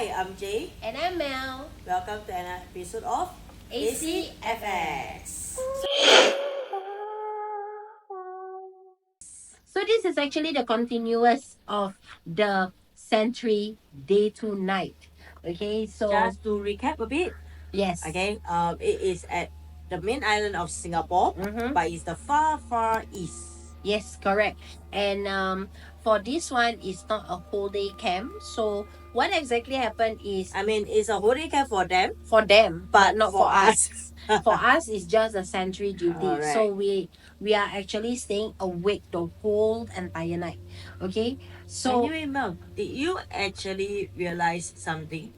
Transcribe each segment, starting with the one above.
Hi, I'm Jay. And I'm Mel. Welcome to another episode of ACFS. So this is actually the continuous of the Sentry Day to Night. Okay, so Just to recap a bit, yes. okay, it is at the main island of Singapore, but it's the far east. Yes, correct. And for this one, it's not a whole day camp. So what exactly happened is I mean, it's a whole day camp for them, for them, but not for for us. For us, it's just a sentry duty. Alright. So we are actually staying awake the whole entire night. Okay. So Anyway, Mel, did you actually realize something?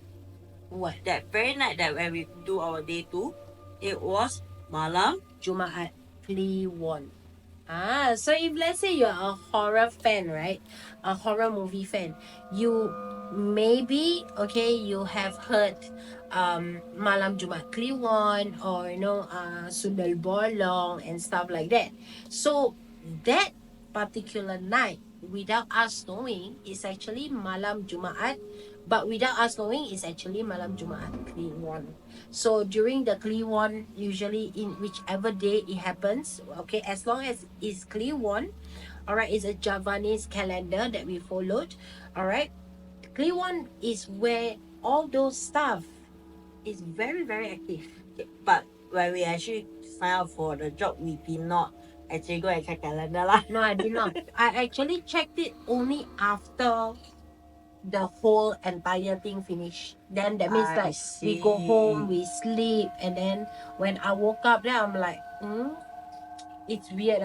what? That very night that when we do our day 2, it was Malam. Jumaat Kliwon. So if let's say you're a horror fan, right? A horror movie fan, you maybe you have heard Malam Jumaat Kliwon or Sundal Bolong and stuff like that. So that particular night, without us knowing, is actually Malam Jumaat, but without us knowing, it's actually Malam Jumaat Kliwon. So during the Kliwon, usually in whichever day it happens, okay, as long as it's Kliwon, all right, it's a Javanese calendar that we followed, all right. Kliwon is where all those stuff is very very active. But when we actually sign up for the job, we did not actually go and check calendar lah. No, I did not. I actually checked it only after the whole entire thing finished. Then that means I like we go see. home, we sleep, and then when I woke up, then I'm like, it's weird,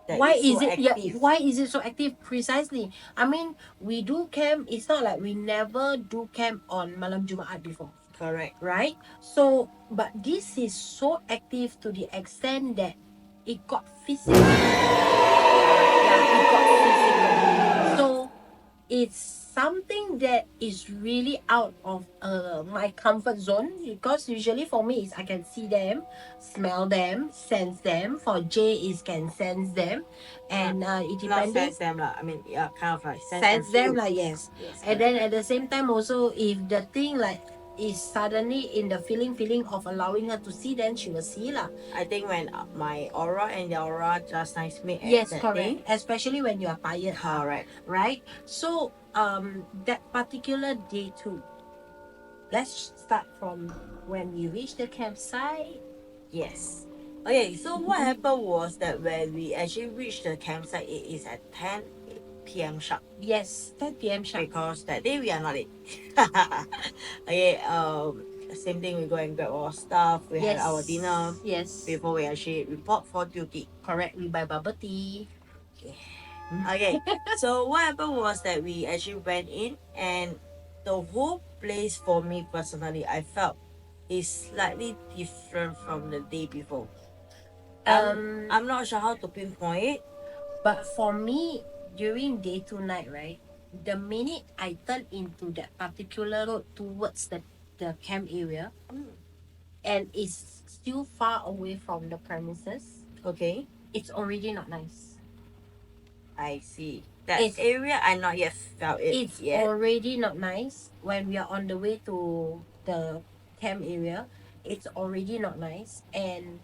That why is is so it yeah, active. why is it so active? Precisely. I mean, we do camp. It's not like we never do camp on Malam Jumaat before, Correct. right? So but this is so active to the extent that it got physical. Yeah, it got physical. So it's something that is really out of my comfort zone, because usually for me is I can see them, smell them, sense them. For Jay is can sense them, and it Not depending sense them lah. I mean, yeah, kind of like sense them feel. like yes. Yes, And then at the same time also, if the thing like is suddenly in the feeling of allowing her to see, then she will see lah. I think when my aura and your aura just nice meet at Yes, that correct. thing. Especially when you are tired. Correct. Right? So that particular day too. Let's start from when we reach the campsite. Yes. Okay, so what happened was that when we actually reached the campsite, it is at 10 p.m. sharp. Yes, 10 p.m. sharp. Because that day we are not late. Okay, same thing, we go and grab our stuff, we had our dinner Yes. before we actually report for duty. Correct. We buy bubble tea. Okay, so what happened was that we actually went in, and the whole place for me personally, I felt is slightly different from the day before. I'm not sure how to pinpoint it. But for me, during day to night, right, the minute I turn into that particular road towards the camp area, and it's still far away from the premises, Okay, it's already not nice. I see. That It's- area I not yet felt it It's yet. already not nice when we are on the way to the camp area. It's already not nice, and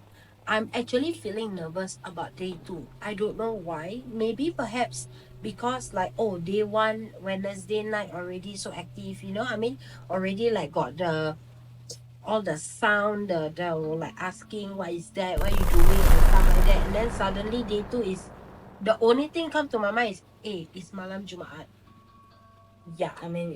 I'm actually feeling nervous about day 2. I don't know why. Maybe perhaps because like day 1 Wednesday night already so active, I mean, already like got the all the sound, the like asking what is that, what you doing and stuff like that, and then suddenly day 2 is the only thing come to my mind is it's Malam Jumaat. Yeah, I mean,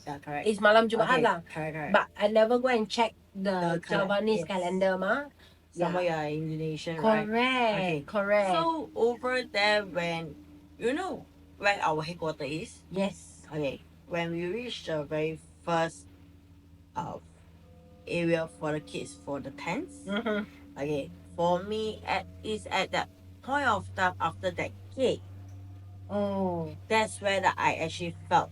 yeah, correct. it's Malam Jumaat Okay, lah. correct. But I never go and check the The Javanese yes. calendar ma. Somewhere you are in Indonesian, right? Correct. Okay. Correct. So over there, when you know where our headquarters is, yes. okay, when we reached the very first area for the kids for the tents, okay, for me is at that point of time after that gate, that's where that I actually felt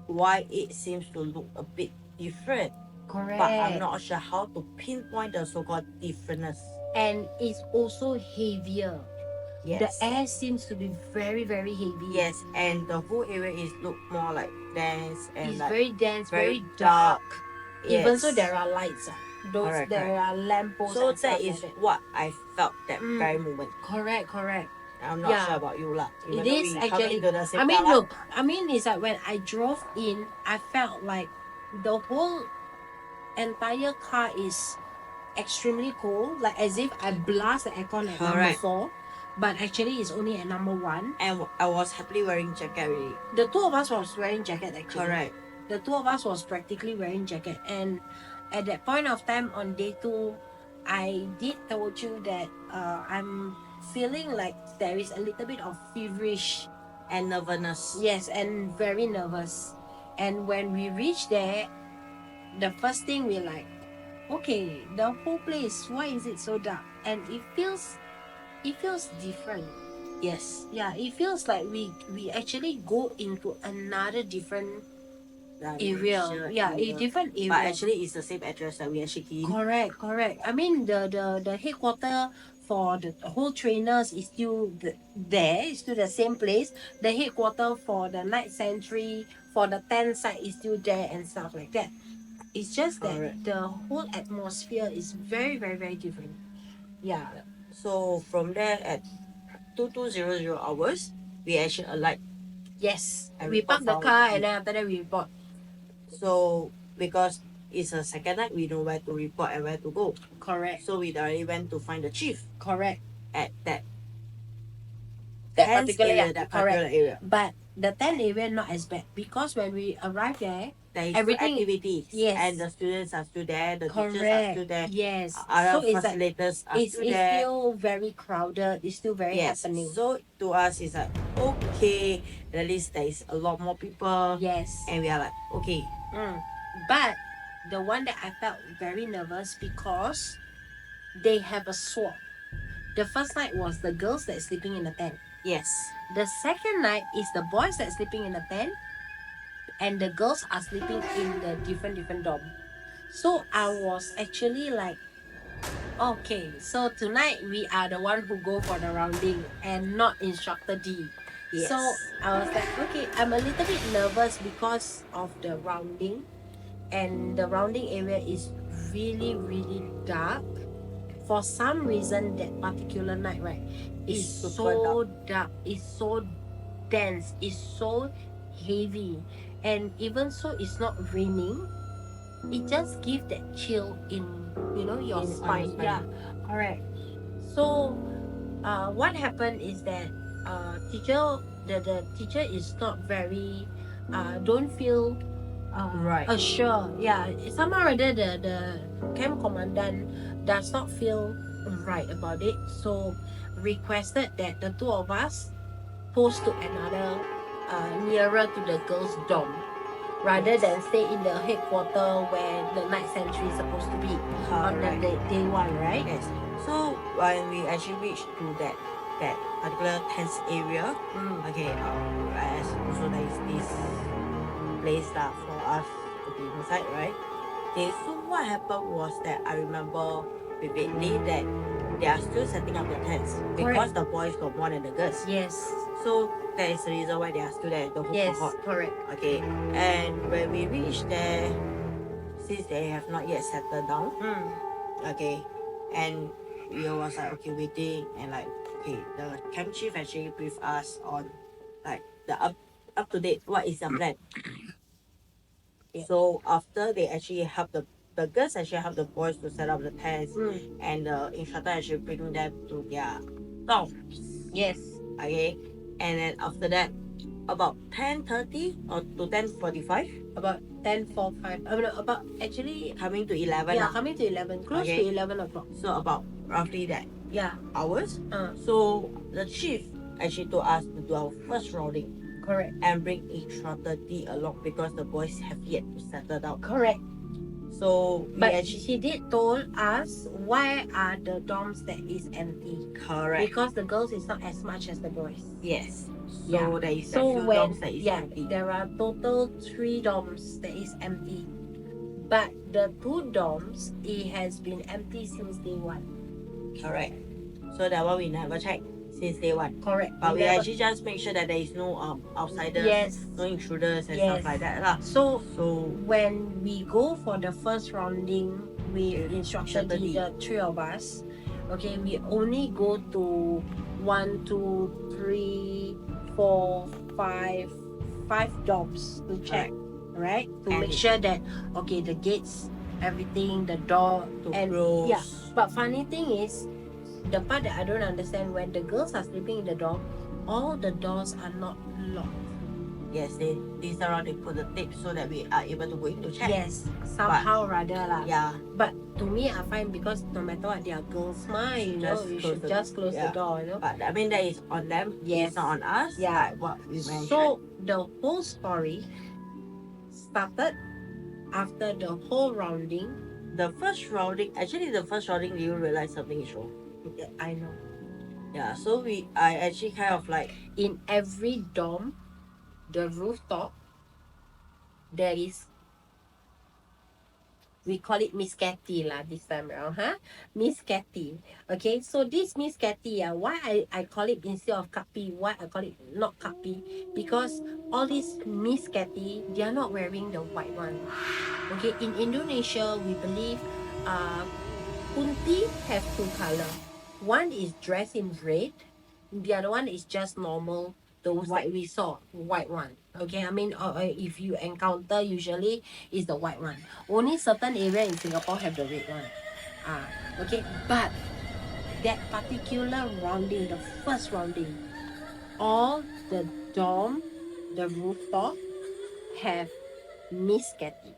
why it seems to look a bit different. Correct. But I'm not sure how to pinpoint the so-called difference. And it's also heavier. Yes. The air seems to be very, very heavy. Yes, and the whole area is look more like dense and It's like very dense, very very dark. Even yes. so, there are lights. Those Correct, there correct. are lampposts So and stuff that is like that. what I felt that Mm. very moment. Correct, correct. I'm not Yeah. sure about you lah. Even It though is we come actually. into the same I mean, palace. look. I mean, it's like when I drove in, I felt like the whole entire car is extremely cold, like as if I blast the aircon at number Correct. 4, but actually it's only at number 1. And I was happily wearing jacket already. The two of us was wearing jacket actually. Correct. The two of us was practically wearing jacket, and at that point of time on day 2, I did told you that I'm feeling like there is a little bit of feverish. And nervousness. Yes, and very nervous. And when we reached there, the first thing we like, okay, the whole place, why is it so dark? And it feels different. Yes. Yeah, it feels like we actually go into another different area. Yeah, a different area. But actually, it's the same address that we actually key in. Correct, correct. I mean, the headquarter for the whole trainers is still there. It's still the same place. The headquarter for the night sentry for the tent site is still there and stuff like that. It's just that Correct. the whole atmosphere is very, very, very different. Yeah. So from there at 2200 hours, we actually alight. Yes. And We report park the for our car team. and then after that we report. So because it's a second night, we know where to report and where to go. Correct. So we directly went to find the chief Correct. at that That tense particular area, that particular correct. area. But the tent area not as bad because when we arrived there, There is everything- activities. yes. And the students are still there, the teachers are correct. still there. Yes. Other So it's like facilitators are it's still there. still very crowded. It's still very Yes. happening. So to us it's like okay, at least there is a lot more people. Yes. And we are like, okay. But the one that I felt very nervous because they have a swap. The first night was the girls that sleeping in the tent. Yes. The second night is the boys that sleeping in the tent, and the girls are sleeping in the different dorm. So I was actually like, okay, so tonight we are the one who go for the rounding and not instructor D. Yes. So I was like, okay, I'm a little bit nervous because of the rounding, and the rounding area is really, really dark. For some reason, that particular night, right, is It's so super dark, it's so dense, it's so heavy, and even so, it's not raining. It just gives that chill in your On your spine. spine. Yeah, correct. So, what happened is that the teacher is not very, don't feel Right. assured. Yeah, somehow or other the camp commandant does not feel right about it. So, requested that the two of us post to another nearer to the girls' dorm rather Yes. than stay in the headquarter where the night sentry is supposed to be on the Correct. day 1, right? Yes. So when we actually reached to that particular tense area, okay, as also there is this place that for us to be inside, right? Okay, so what happened was that I remember vividly that they are still setting up the tents because Correct. the boys got more than the girls. Yes. So that is the reason why they are still there, the whole Yes, cohort. correct. Okay, and when we reached there, since they have not yet settled down, okay, and we was like okay waiting and like okay the camp chief actually briefed us on like the up to date what is the plan. Yeah. So after they actually help the girls actually help the boys to set up the tents and the instructor actually bring them to their dorms. Yes. Okay, and then after that about 10:30 or to 10:45 About 10:45. About actually coming to 11 yeah, lah. coming to 11, close Okay. to 11 o'clock. So about roughly that Yeah. hours. So the chief actually told us to do our first rounding Correct. and bring instructor D along because the boys have yet to settle down. Correct. So we But actually she did told us why are the dorms that is empty. correct. Because the girls is not as much as the boys. Yes. So Yeah. there is So a few when dorms that is yeah, empty. there are total 3 dorms that is empty. But the 2 dorms, it has been empty since day 1. Correct. So that one we never check since day one. Correct. But we never- actually just make sure that there is no outsiders, Yes. no intruders and Yes. stuff like that lah. So So when we go for the first rounding with With instructor Instructor D, D. the three of us, okay, we only go to 1, 2, 3, 4, 5 doors to check, right? To And make sure that okay, the gates, everything, the door, to and close. yeah. But funny thing is, the part that I don't understand, when the girls are sleeping in the dorm, all the doors are not locked. Yes, this around they put the tape so that we are able to go in to check. Yes, somehow rather lah. Yeah. But to me, I find because no matter what, they are girls' mind, you know, Just you close should the- just close the yeah. door, you know. But I mean that is on them. Yes. It's not on us. Yeah. Like what we mentioned. So the whole story started after the whole rounding. the first rounding, you realize something is wrong. I know. Yeah. So I actually kind of like In every dorm, the rooftop, there is, we call it Miss Cathy lah this time around, huh? Miss Cathy. Okay, so this Miss Cathy, why I call it instead of Kapi, why I call it not Kapi? Because all these Miss Cathy, they are not wearing the white one. Okay, in Indonesia, we believe Kunti have two color. One is dressed in red, the other one is just normal, those that we saw, white one. Okay, I mean, if you encounter, usually is the white one. Only certain area in Singapore have the red one. Okay, but that particular rounding, the first rounding, all the dorm, the rooftop have Miss Cathy.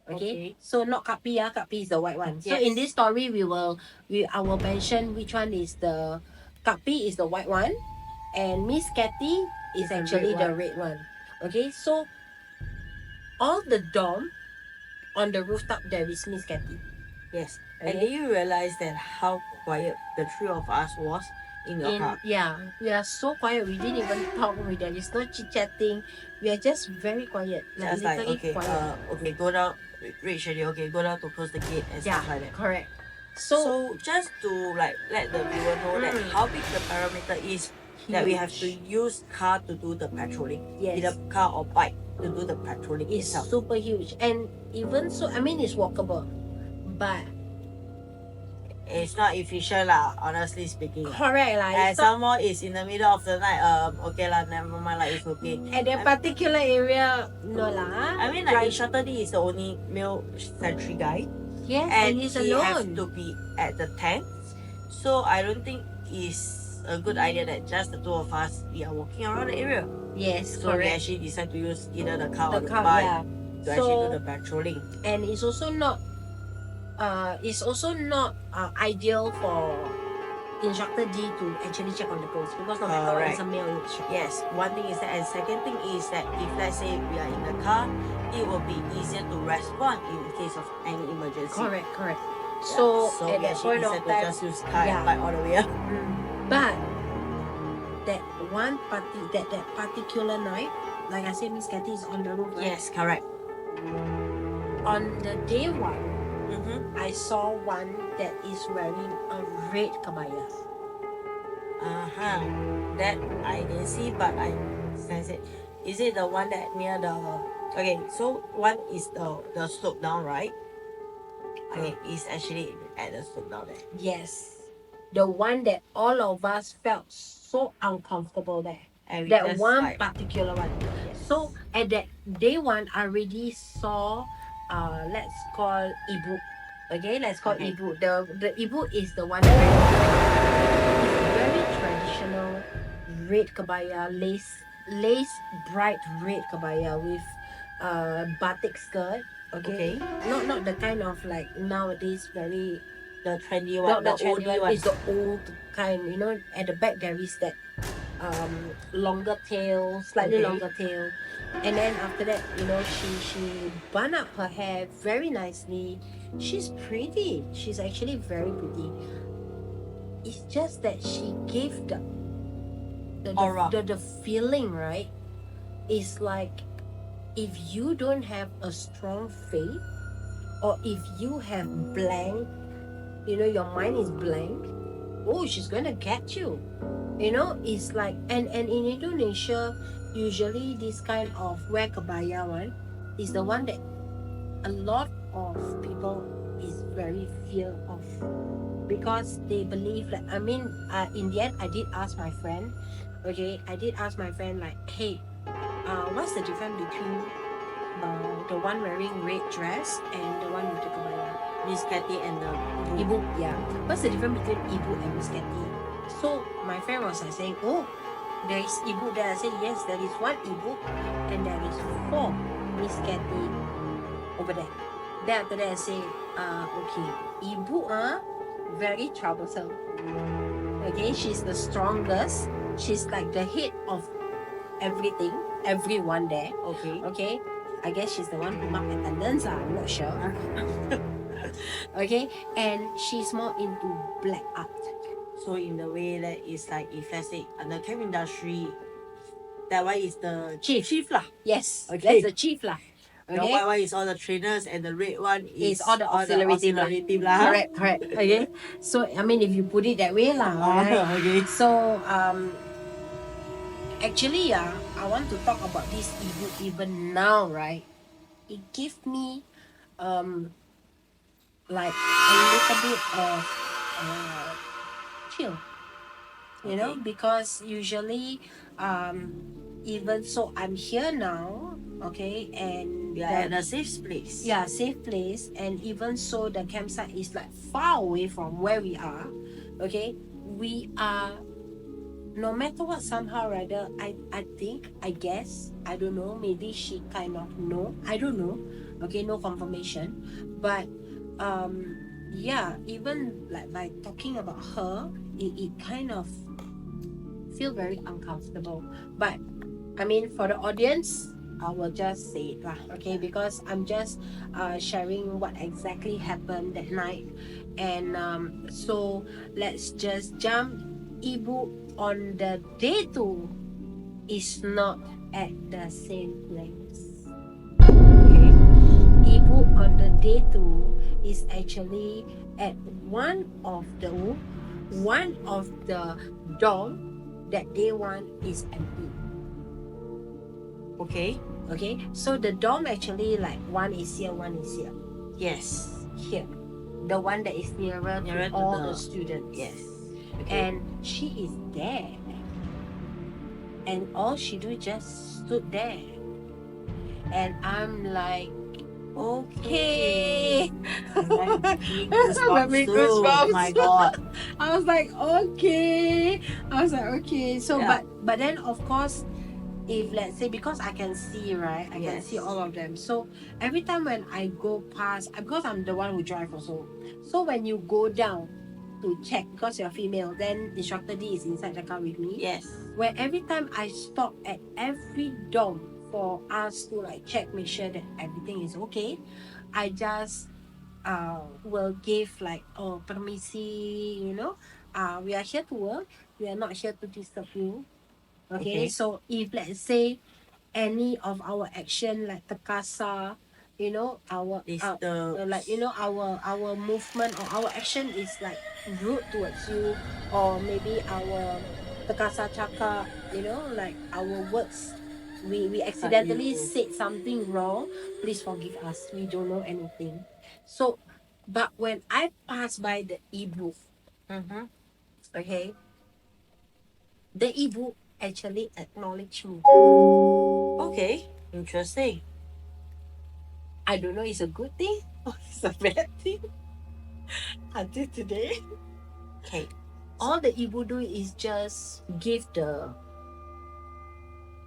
Okay? So not Kapi, Kapi is the white one. So in this story, I will mention which one is the Kapi is the white one, and Miss Cathy is The actually red the red one. Okay, so all the dorm on the rooftop there is Miss Cathy. yes. And Okay. did you realize that how quiet the three of us was in your car? Yeah, we are so quiet. We didn't even talk. There is no chit chatting. We are just very quiet. Just like literally okay, quiet. okay, go down, reach already. Okay, go down to close the gate and Yeah, stuff like that. correct. So just to like let the viewer know that how big the parameter is that we have to Huge. use car to do the patrolling. Yes. Either car or bike to do the patrolling It's itself. super huge, and even so, I mean, it's walkable, but It's not efficient lah, honestly speaking. correct lah. And It's not some more is in the middle of the night. Okay lah, never mind lah, it's okay. at that particular area, no lah. I mean like Instructor D is the only male sentry guy. yes, And he's he has alone. to be at the tent. So I don't think it's a good idea that just the two of us we are walking around the area. Yes, So we correct. actually decide to use either the car or The the car, bike yeah. to actually do So the patrolling. and it's also not ideal for instructor D to actually check on the girls because no matter what, it's a male instructor. Yes, one thing is that, and second thing is that if let's say we are in the car, it will be easier to respond in case of any emergency. Correct. Yeah. So, So at we that actually point of decide to time, just use car yeah. and bike all the way up. But that one party, that particular night, like I said, Miss Cathy is on the roof. Right? Yes, correct. On the day one, Mm-hmm. I saw one that is wearing a red kabaya. That I didn't see, but I sense it. Is it the one that near the? Okay, so one is the slope down, right? Okay, it's actually at the slope down there. Yes, the one that all of us felt so uncomfortable there. And we That just, one like, particular one. yes. So at that day one, I already saw, let's call Ibu. Okay, let's call Okay. Ibu. The Ibu is the one that it's very traditional red kabaya, lace bright red kabaya with batik skirt. Okay. Not the kind of like nowadays very the trendy one, not the the oldie trendy one. It's the old kind, you know. At the back there is that longer tail, slightly Okay. longer tail, and then after that, you know, she bun up her hair very nicely. She's pretty. She's actually very pretty. It's just that she gave Aura. the feeling, right? It's like if you don't have a strong faith, or if you have blank, you know, your mind is blank, oh, she's going to get you. You know, it's like, and in Indonesia, usually this kind of wear kebaya one is the one that a lot of people is very fear of, because they believe that, I mean, in the end I did ask my friend, okay, I did ask my friend like, hey, what's the difference between the one wearing red dress and the one with the kebaya? Miss Cathy and the Ibu, yeah. What's the difference between Ibu and Miss Cathy? So my friend was like saying, oh, there is Ibu there. I said, yes, there is one Ibu and there is four Miss Cathy over there. Then after that I say, okay, Ibu very troublesome. Okay, she's the strongest. She's like the head of everything, everyone there. Okay. Okay. I guess she's the one who mark attendance. I'm not sure. Okay, and she's more into black art. So in the way that it's like, if let's say the camp industry, that one is the chief lah. Yes, Okay. that's the chief lah. The Okay, white one is all the trainers and the red one is all the auxiliary team lah. Correct, correct. Okay, so I mean, if you put it that way lah, right? Okay. So actually, I want to talk about this ebook even now, right? It gives me like a little bit of chill, you know, Okay. because usually even so I'm here now, okay, and We are at a safe place. yeah, safe place, and even so the campsite is like far away from where we are, okay, we are, no matter what, somehow or other, I think, I guess, I don't know, maybe she kind of know, I don't know, okay, no confirmation, but yeah, even like by talking about her, it kind of feel very uncomfortable. But I mean, for the audience, I will just say it lah, okay, because I'm just sharing what exactly happened that night. And so let's just jump. Ibu on the day 2 is not at the same place. Okay, Ibu on the day 2 is actually at one of the dorm that day 1 is empty. Okay. Okay, so the dorm actually, like, one is here, one is here. Yes. Here, the one that is nearer to all the students. Yes. Okay. And she is there, and all she do just stood there, and I'm like, okay. Oh my god. I was like, okay. So Yeah. but then of course, if let's say, because I can see, right, I can Yes. see all of them, so every time when I go past, because I'm the one who drive also, so when you go down to check, because you're female, then instructor D is inside the car with me. Yes. Where every time I stop at every dorm for us to like check, make sure that everything is okay, I just will give like, oh, permisi, you know, we are here to work, we are not here to disturb you. Okay. So if let's say any of our action, like terkasar, you know, our like, you know, our movement or our action is like rude towards you, or maybe our terkasar cakap, you know, like our words, we accidentally said something wrong, please forgive us, we don't know anything. So but when I pass by the e-book, okay, the e-book actually acknowledged me. Okay. Interesting. I don't know, it's a good thing or it's a bad thing until today. Okay. All the ibu do is just give the,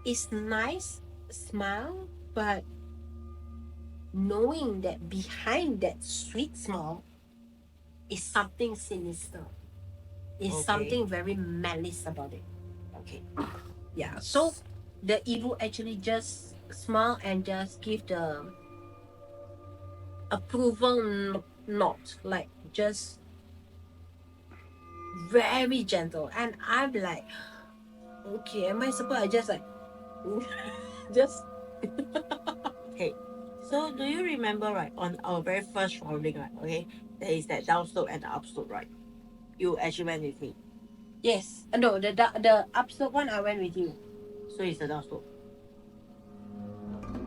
it's nice smile, but knowing that behind that sweet smile is something sinister. Is something very malice about it. Okay. Yeah. So the ibu actually just smile and just give the approval nod, like just very gentle, and I'm like, okay, am I supposed to just like just Okay. So do you remember, right, on our very first rounding, right, okay, there is that down slope and the up slope, right? you actually went with me. Yes. No, the upslope one I went with you. So it's the downslope.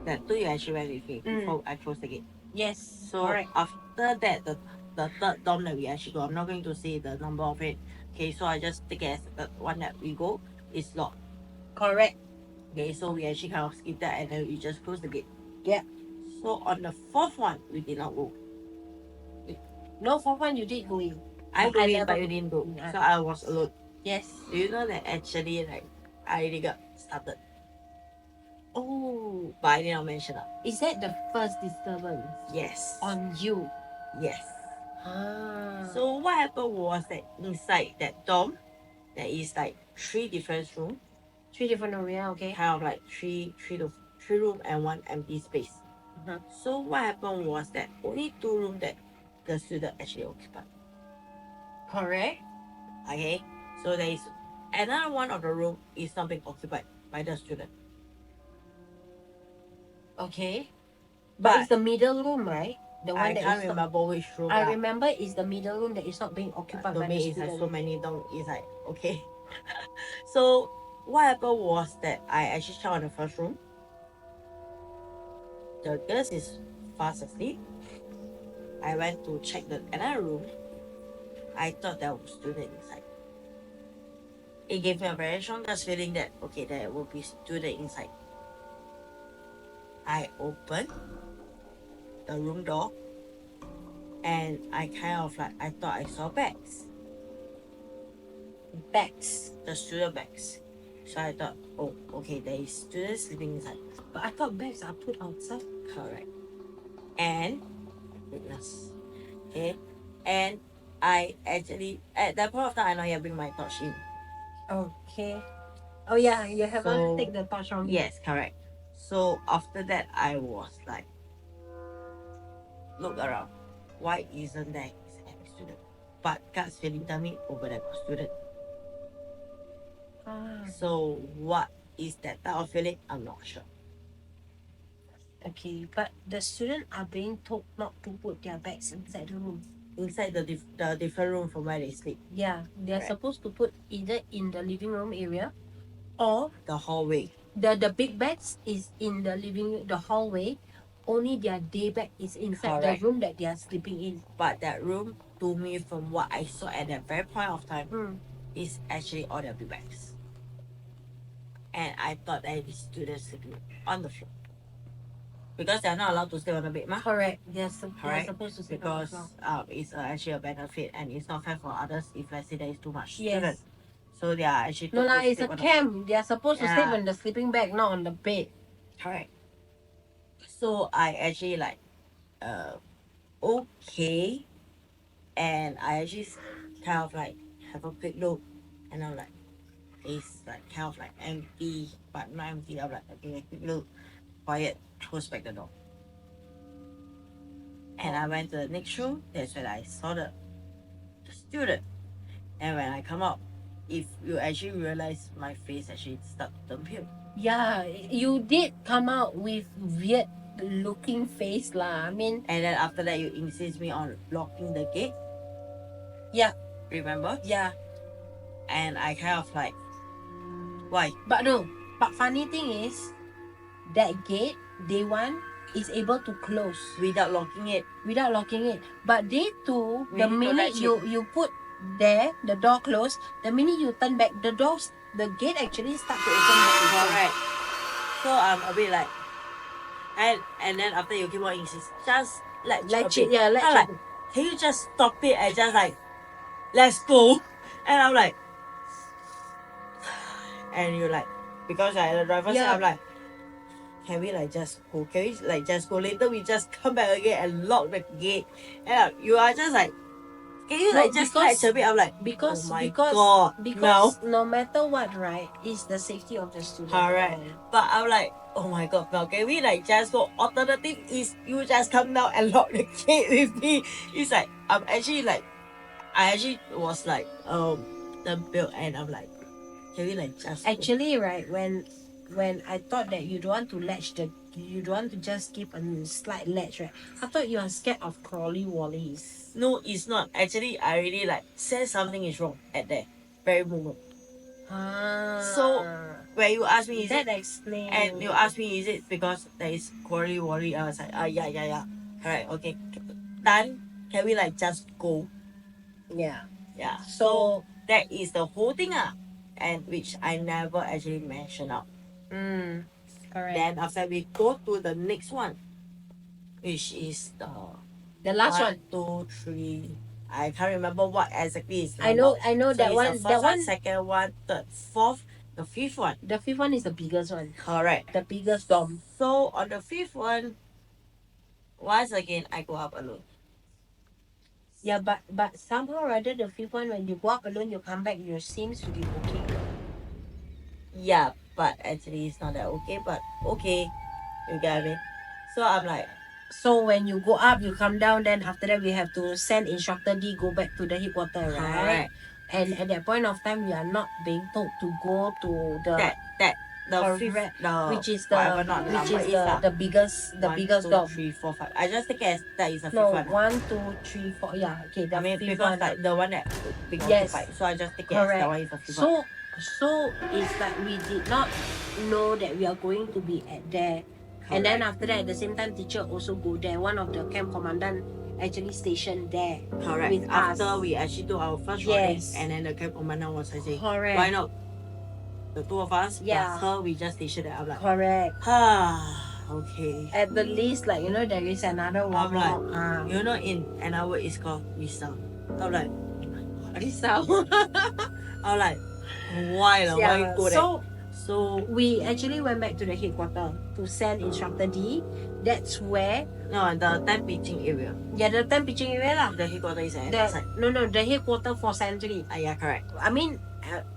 That two you actually went with me before I closed the gate. Yes. So Correct. after that, the third dorm that we actually go, I'm not going to say the number of it. Okay, so I just take it as the one that we go is locked. Correct. Okay, so we actually kind of skip that and then we just close the gate. Yeah. So on the fourth one, we did not go. No, for one you did go in. I go in, but never you didn't go. Yeah. So I was alone. Yes. Do you know that actually, like, I already got started, Oh, but I did not mention that. is that the first disturbance Yes. on you? Yes. Ah. So what happened was that inside that dorm, there is like three different rooms, Three different area, okay. kind of like three room and one empty space. Uh-huh. So what happened was that only two room that the student actually occupied. Correct. Okay, so there is another one of the room is not being occupied by the student. Okay. But But it's the middle room, right? The one I that can't is not- remember which room. I lah. remember it's the middle room that is not being occupied To by the me, it's like student. so many dorm. It's like okay. So what happened was that I actually checked on the first room. The girls is fast asleep. I went to check the another room. I thought there was student inside. It gave me a very strong gut feeling that okay, there will be student inside. I opened the room door and I kind of like I thought I saw bags. Bags. The student bags. So I thought, oh, okay, there is students sleeping inside. But I thought bags are put outside. Correct. And witness. Okay. And I actually at that point of time I know I bring my torch in. Okay. Oh yeah, you haven't So- take the torch from me. Yes, correct. So after that I was like look around. Why isn't there any student? But God's feeling tell me over there got student. Ah, So what is that type of feeling? I'm not sure. okay. But the students are being told not to put their bags inside the room. Inside the different room from where they sleep. Yeah, they're Correct. supposed to put either in the living room area or The hallway. the big bags is in the hallway. Only their day bag is inside Correct. the room that they are sleeping in. But that room, to me, from what I saw at that very point of time, Mm. is actually all their big bags. And I thought that the students sleeping on the floor. Because they're not allowed to sleep on the bed, ma. Correct. They're Correct. supposed to sleep on the Because floor. it's actually a benefit and it's not fair for others if let's say there is too much Yes. student. So they are actually No told lah, to it's a sleep on the camp. They are supposed to sleep Yeah. on the sleeping bag, not on the bed. Correct. So I actually like, okay, and I actually kind of like have a quick look, and I'm like, it's like kind of like empty, but not empty. I'm like, okay, quick look, quiet, close back the door. And I went to the next room. That's when I saw the student. And when I come out, if you actually realize my face actually start to turn pale. Yeah, you did come out with weird looking face lah. I mean, And then after that, you insist me on locking the gate. Yeah. Remember? yeah. And I kind of like, why? But no, but funny thing is, that gate, day one, is able to close Without locking it. without locking it. But day two, We the need to minute latch you put there, the door closed, the minute you turn back, the gate actually start to open back again. Correct. So I'm a bit like, and then after you keep on insist, just Latch it, yeah, latch I'm like, it. can you just stop it and just like, let's go? And I'm like, and you're like, because I the driver Yeah. seat, I'm like, can we like just go? Can we like just go? Later we just come back again and lock the gate. And you are just like, can you No, like just because- latch a bit? I'm like, Because oh my because god, because no. no matter what, right, it's the safety of the student. Correct. But I'm like, oh my god, now can we like just go? Alternative is you just come down and lock the gate with me. It's like I'm actually like, I actually was like the build and I'm like, can we like just go? Actually, right, when I thought that you don't want to latch the you don't want to just keep a slight ledge, right? I thought you are scared of crawly wallies. No, it's not. Actually, I really like sense something is wrong at that very moment. So when you ask me, is that it? explains. And you ask me, is it because there is quarry worry? I was like, yeah. Alright, okay. Done. Can we like just go? Yeah. Yeah. So So that is the whole thing, and which I never actually mentioned out. correct. Then after we go to the next one, which is The last one. 2, 3. I can't remember what exactly is the I know so that it's one. the first That one, one. second one, third, fourth, the fifth one. The fifth one is the biggest one. Correct. The biggest dome. So on the fifth one, once again I go up alone. Yeah, but somehow or other the fifth one, when you go up alone, you come back, you seems to be okay. Yeah, but actually it's not that okay, but okay. You get what I mean? So I'm like, So when you go up, you come down, then after that we have to send instructor D go back to the headquarter, right? correct. And at that point of time, we are not being told to go to the That the fifth, correct, the which is whatever the not the which number is is the biggest one, two, dome. 3, 4, 5. I just take it as that is the fifth No, one. 1, 2, 3, 4. Yeah, okay, the I mean fifth because one. like the one that being Yes. occupied, so I just take it as Correct. that one is the fifth one. So it's like we did not know that we are going to be at there. And then Correct. after that, at the same time, teacher also go there. One of the camp commandant actually stationed there. Correct. With After us. we actually do our first Yes. running, and then the camp commander was like saying, Correct. why not the two of us Yeah. plus her, we just stationed there. I'm like, Correct. okay. At the least, like, you know, there is another one. I'm like, you know, in another word it's called resell. I'm like, Risau. I'm like, why lah? Why Yeah, go there? So we actually went back to the headquarter to send instructor D. That's where no, the time pitching area. yeah, the time pitching area lah. The headquarter is at that side. No, the headquarter for Sentry. Yeah, correct. I mean,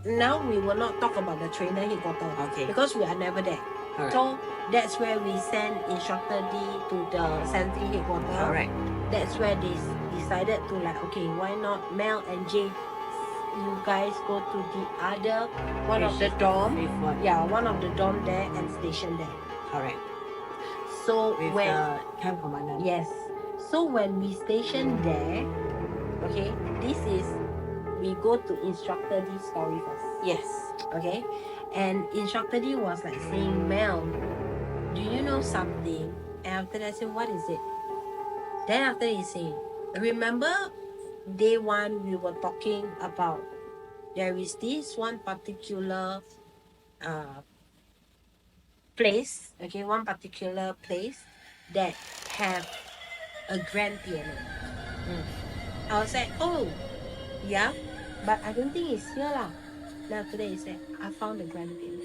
now we will not talk about the trainer headquarter. Okay. Because we are never there. Correct. So that's where we send instructor D to the Sentry headquarter. Correct. That's where they decided to like, okay, why not Mel and Jay, you guys go to the other one of the dorm. Yeah, one of the dorm there and station there. Correct. So With when the camp commander. yes, so when we station there, okay, this is we go to instructor D's story first. Yes. Okay, and instructor D was like saying, Mel, do you know something? And after that, I said, what is it? Then after he say, remember day one we were talking about there is this one particular place, okay, one particular place that have a grand piano. I was like, oh, yeah, but I don't think it's here lah. Then after that he said, I found the grand piano.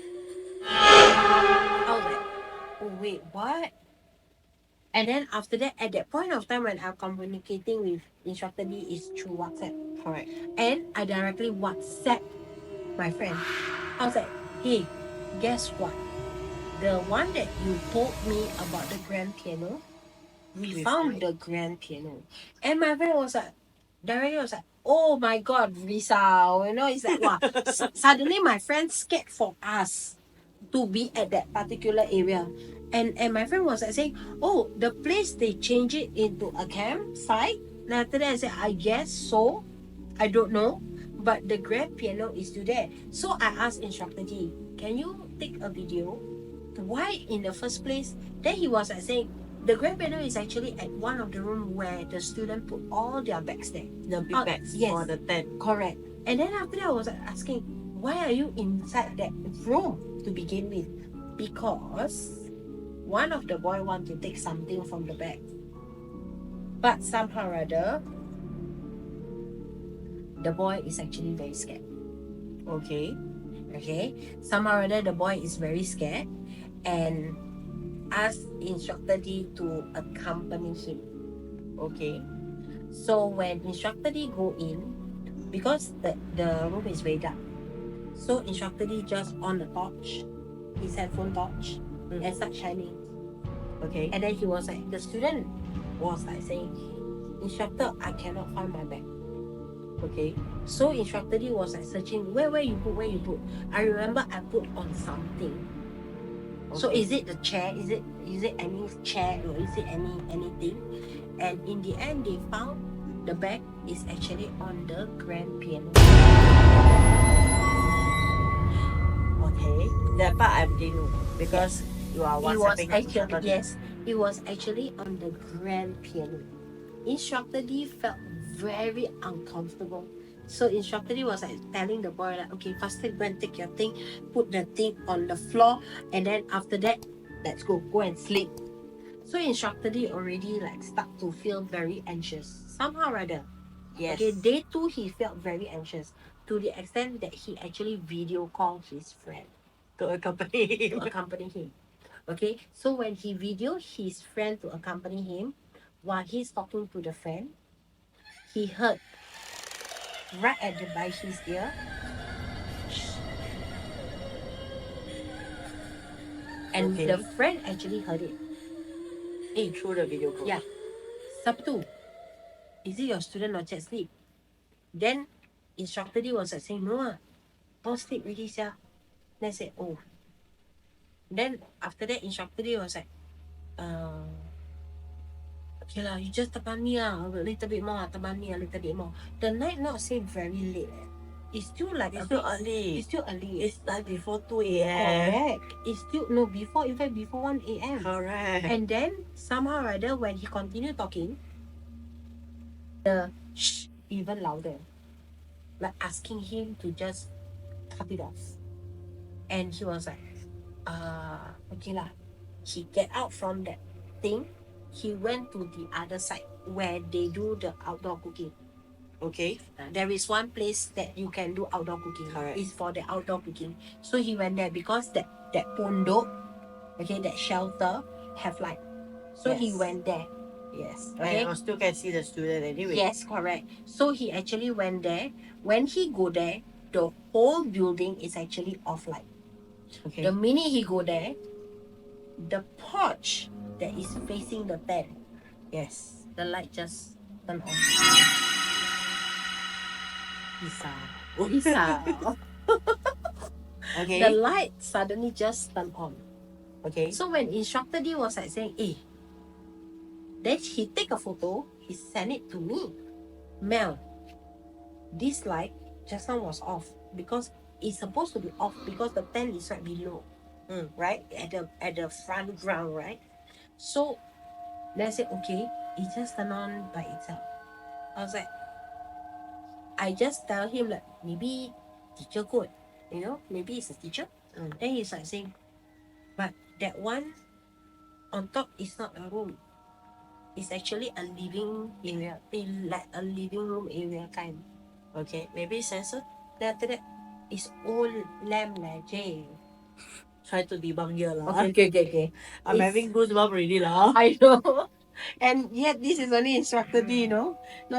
I was like, oh wait, what? And then after that, at that point of time when I'm communicating with instructor D is through WhatsApp. Correct. And I directly WhatsApp my friend. I was like, hey, guess what? The one that you told me about the grand piano, we found the grand piano. And my friend was like, directly was like, oh my god, Risau. You know, it's like, wow. Suddenly my friend scared for us to be at that particular area. And my friend was like saying, oh, the place they change it into a campsite. And after that I said, I guess so. I don't know. But the grand piano is still there. So I asked instructor D, can you take a video? Why in the first place? Then he was like saying, the grand piano is actually at one of the room where the student put all their bags there. The big bags yes. for the tent. Correct. And then after that I was asking, why are you inside that room to begin with? Because one of the boy want to take something from the bag. But somehow or other, the boy is actually very scared. Okay. Somehow or other, the boy is very scared and asked instructor D to accompany him. Okay. So when instructor D go in, because the room is very dark, so instructor D just on the torch, his headphone torch, and start shining. Okay. And then he was like, the student was like saying, instructor, I cannot find my bag. Okay. So instructor D was like searching, where you put. I remember I put on something. So Okay. is it the chair? Is it any chair or is it anything? And in the end, they found the bag is actually on the grand piano. Okay. That part I didn't know because you are It was WhatsApping actually, instructor D. yes, it was actually on the grand piano. Instructor D felt very uncomfortable. So instructor D was like telling the boy like, okay, faster go and take your thing, put the thing on the floor, and then after that, let's go and sleep. So instructor D already like start to feel very anxious somehow rather. Yes. Okay, day 2 he felt very anxious to the extent that he actually video called his friend To accompany to him. accompany him. Okay, so when he videoed his friend to accompany him, while he's talking to the friend, he heard right at the by his ear, and Okay. the friend actually heard it. Hey, through the video call. Yeah, Sabtu, is it your student not yet sleep? Then instructor D was like saying, no, don't sleep really, sia. Then I said, oh. Then after that, instructor D was like, uh, okay lah, you just teban me a little bit more, teban me a little bit more. The night not say very late. It's still like It's a still bit, early. It's still early. It's like before 2 a.m. Correct. It's still no before, in fact before 1 a.m. Correct. And then somehow or other when he continued talking, the shh even louder. Like asking him to just cut it off. And he was like, okay lah. He get out from that thing. He went to the other side where they do the outdoor cooking. Okay. There is one place that you can do outdoor cooking. Correct. It's for the outdoor cooking. So he went there because that pondok, okay, that shelter have light. So he Yes. went there. Yes. Okay. Okay. I still can see the student anyway. Yes, correct. So he actually went there. When he go there, the whole building is actually off light. Okay. The minute he go there, the porch that is facing the tent, Yes. the light just turn on. Isa. Isa. Okay. The light suddenly just turned on. Okay. So when instructor D was like saying, then he take a photo, he sent it to me. Mel, this light just now was off because it's supposed to be off because the tent is right below, right at the front ground, right? So then I said, okay, it just turned on by itself. I was like, I just tell him like maybe teacher could, maybe it's a teacher. Then he's like saying, but that one on top is not a room. It's actually a living area, like a living room area kind. Okay. Maybe sensor. Then after that, it's all lamp Jay. Try to debunk here lah. Okay. I'm It's- having goosebumps already lah. I know. And yet this is only instructor D, not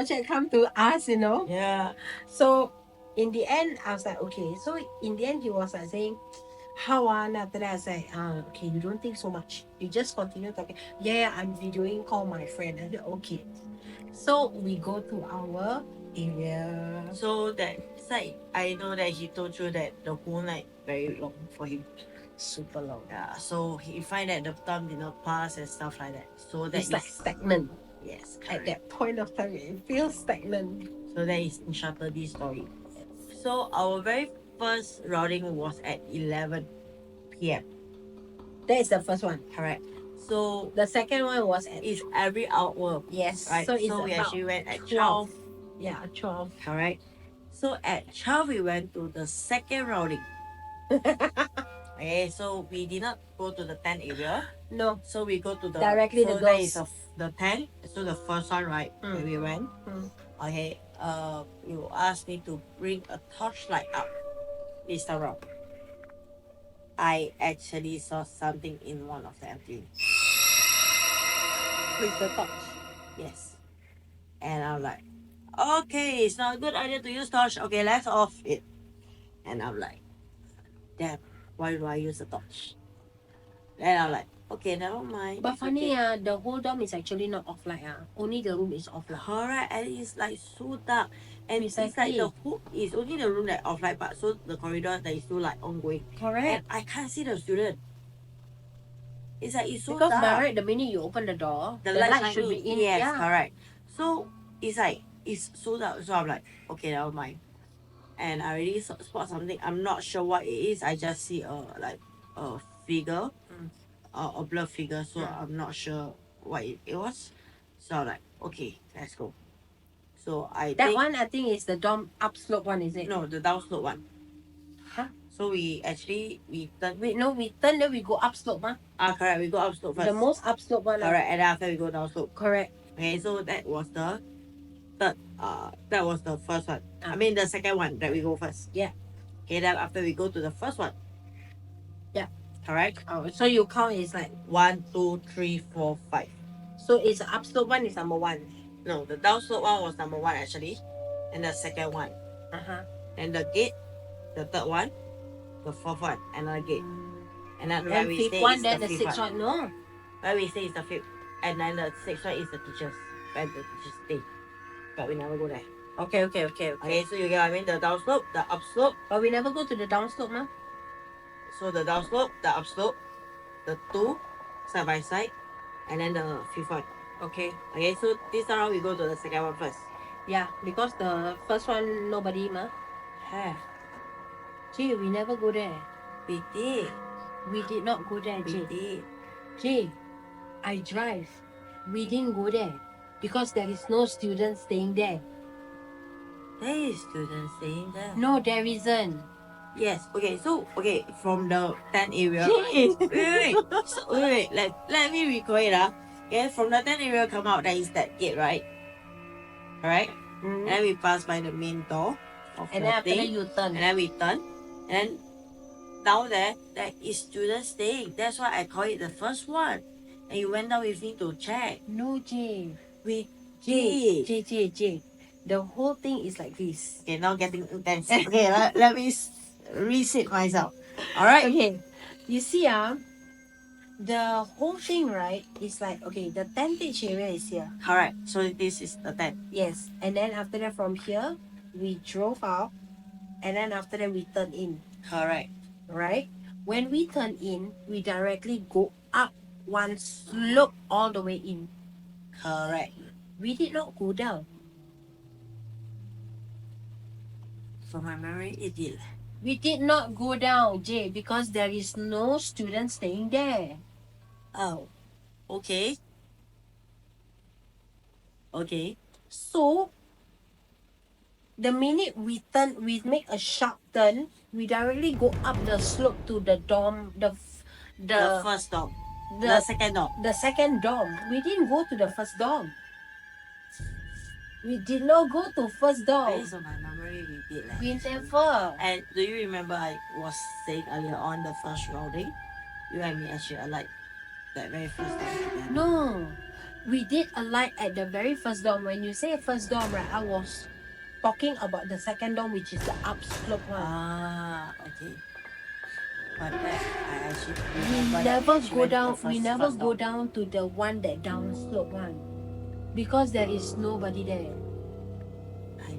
yet come to us, Yeah. So in the end, I was like, okay. So in the end, he was like saying, how and after that I was like, okay, you don't think so much. You just continue talking. Yeah, I'm videoing call my friend. I said, okay. So we go to our area. So that side, I know that he told you that the whole night very long for him. Super long. Yeah. So he find that the time did not pass and stuff like that. So that It's like stagnant. yes. At Correct. that point of time, it feels stagnant. So that is instructor D story. So our very first routing was at 11 p.m. That is the first one. Correct. So The second one was at it's every hour. yes. Right. So it's we about actually went at 12. 12. Yeah, 12. Correct. So at 12 we went to the second routing. Okay, so we did not go to the tent area. No. So we go to the Directly so the that girls. is the tent. So the first one, right? Where we went. Okay. You asked me to bring a torchlight up. Mr. Rob. I actually saw something in one of the airplanes. With the torch. Yes. And I'm like, okay, it's not a good idea to use torch. Okay, let's off it. And I'm like, damn, why do I use a torch? And I'm like, okay, never mind. But it's funny, okay. the whole dorm is actually not off light. Only the room is off light. Correct, and it's like so dark. And it's like Precisely. the whole, it's only the room that off light, but so the corridor that is still like ongoing. Correct. And I can't see the student. It's like it's so Because by dark. right, the minute you open the door, The the light light should shining. be in. Yes, Yeah. correct. So it's like it's so dark. So I'm like, okay, never mind. And I already spot something. I'm not sure what it is. I just see a figure, Mm. a blur figure. So Mm. I'm not sure what it was. So I'm like, okay, let's go. So I That think one, I think, is the dorm upslope one, is it? no, the downslope one. Huh? So we actually we turn. Wait, no, we turn, then we go upslope, huh? Correct. We go upslope first. The most upslope one. Correct, and then after we go downslope. Correct. Okay, so that was the third. That was the first one. I Ah. mean the second one that we go first. Yeah. Okay, then after we go to the first one. Yeah. Correct. Oh, so you count is like, 1, 2, 3, 4, 5. so it's upslope one is number one. No, the downslope one was number one actually, and the second one. Uh-huh. And the gate, the third one, the fourth one, another gate. And then where Then we fifth stay one, is then the the fifth sixth one. one. No. Where we stay is the fifth, and then the sixth one is the teachers, where the teachers stay. But we never go there. Okay, okay, okay, okay. Okay, so you get what I mean? The downslope, the upslope. But we never go to the downslope, huh? So the downslope, the upslope, the two side by side, and then the fifth one. Okay. Okay, so this time around we go to the second one first. Yeah, because the first one nobody, ma. Yeah, Gee, we never go there. we did. We did not go there, We Jay. did. Jay, I drive. We didn't go there because there is no students staying there. There is students staying there. No, there isn't. Yes. Okay. So from the tent area. Jay. Wait. So, wait. Let me recall it. Okay. From the tent area come out. There is that gate, right? Right. And then we pass by the main door of And the then after that thing. you turn. And then we turn. And then down there is students staying. That's why I call it the first one. And you went down with me to check. No, Jay. We Jay, did. Jay. The whole thing is like this. Okay. Now getting intense. Okay. Let me reset myself. All right. Okay. You see, the whole thing, right, is like, okay, the tentage area is here. Correct. So this is the tent. Yes. And then after that, from here, we drove out. And then after that, we turn in. Correct. Right? When we turn in, we directly go up one slope all the way in. Correct. We did not go down. From my memory, it did. We did not go down, Jay, because there is no student staying there. Oh. Okay. Okay. So, the minute we turn, we make a sharp turn, we directly go up the slope to the dorm, The first dorm. The second dorm. the second dorm. We didn't go to the first dorm. We did not go to first dorm. Based on my memory, we did. We never. And do you remember I was saying earlier on the first rounding? You and me actually alight that very first dorm together. No. We did alight at the very first dorm. When you say first dorm, right, I was talking about the second dorm, which is the upslope one. Ah, okay. But that I actually We remember that never actually go went to down. the We first never go dorm. down to the one that downslope one, because there is nobody there.